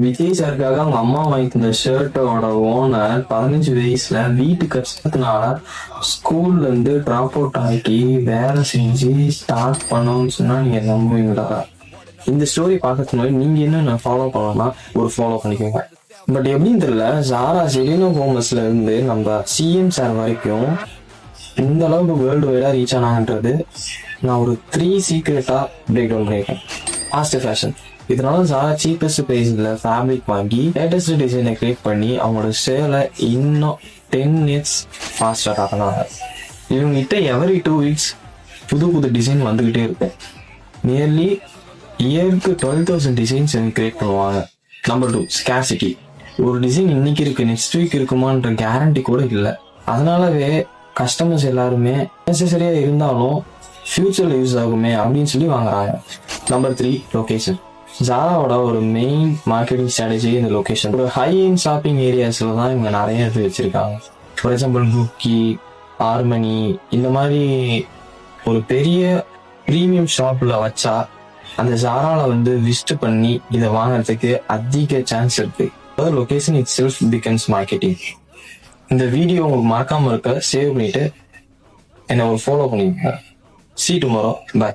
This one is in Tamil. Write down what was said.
விஜய் சாருக்காக அவங்க அம்மா வாங்கி தந்த ஷர்ட்டோட ஓனர் 15 வயசுல வீட்டு கஷ்டத்தினால ஸ்கூல்ல இருந்து டிராப் அவுட் ஆகி வேலை செஞ்சு ஸ்டார்ட் பண்ணோம்னு சொன்னா நீங்க நம்புவீங்களா? இந்த ஸ்டோரி பார்க்கறதுக்கு முன்னாடி நீங்க என்ன ஃபாலோ பண்ணலாம்னா ஒரு ஃபாலோ பண்ணிக்கோங்க. பட் எப்படின்னு தெரியல, ஜாரா செலினோ கோமஸ்ல இருந்து நம்ம சிஎம் சார் வரைக்கும் இந்த அளவுக்கு வேர்ல்டு வைடா ரீச் ஆனாங்கன்றது நான் ஒரு 3 சீக்ரெட்டா பிரேக் டவுன் பண்ணியிருக்கேன். ஃபாஸ்ட் ஃபேஷன், இதனால ஜாரா சீப்பஸ்ட் பிரைஸ்ல ஃபேப்ரிக் வாங்கி லேட்டஸ்ட் டிசைனை கிரியேட் பண்ணி அவங்களோட சேலை இன்னும் 10 இயர்ஸ் ஃபாஸ்டா ஆகினாங்க. இவங்க கிட்ட எவரி 2 வீக்ஸ் புது புது டிசைன் வந்துகிட்டே இருக்கு. நியர்லி இயருக்கு 12,000 டிசைன்ஸ் கிரியேட் பண்ணுவாங்க. Number 2, scarcity. ஒரு டிசைன் இன்னைக்கு இருக்கு, நெக்ஸ்ட் வீக் இருக்குமான்ற கேரண்டி கூட இல்லை. அதனாலவே கஸ்டமர்ஸ் எல்லாருமே நெசசரியா இருந்தாலும் ஃபியூச்சர்ல யூஸ் ஆகுமே அப்படின்னு சொல்லி வாங்குறாங்க. Number 3, location. ஜாராவோட ஒரு மெயின் மார்க்கெட்டிங் ஸ்ட்ராட்டஜி இந்த லொகேஷன். ஒரு ஹை எண்ட் ஷாப்பிங் ஏரியாஸ்ல தான் இவங்க நிறைய எடுத்து வச்சிருக்காங்க. ஃபார் எக்ஸாம்பிள் குக்கி, ஆர்மனி, இந்த மாதிரி ஒரு பெரிய ப்ரீமியம் ஷாப்ல வச்சா அந்த ஜாரால விசிட் பண்ணி இதை வாங்குறதுக்கு அதிக சான்ஸ் இருக்கு. Location it self becomes marketing. இந்த வீடியோ உங்களுக்கு மறக்காம இருக்க சேவ் பண்ணிட்டு என்ன ஒரு ஃபாலோ பண்ணிக்கோங்க. See you tomorrow. Bye.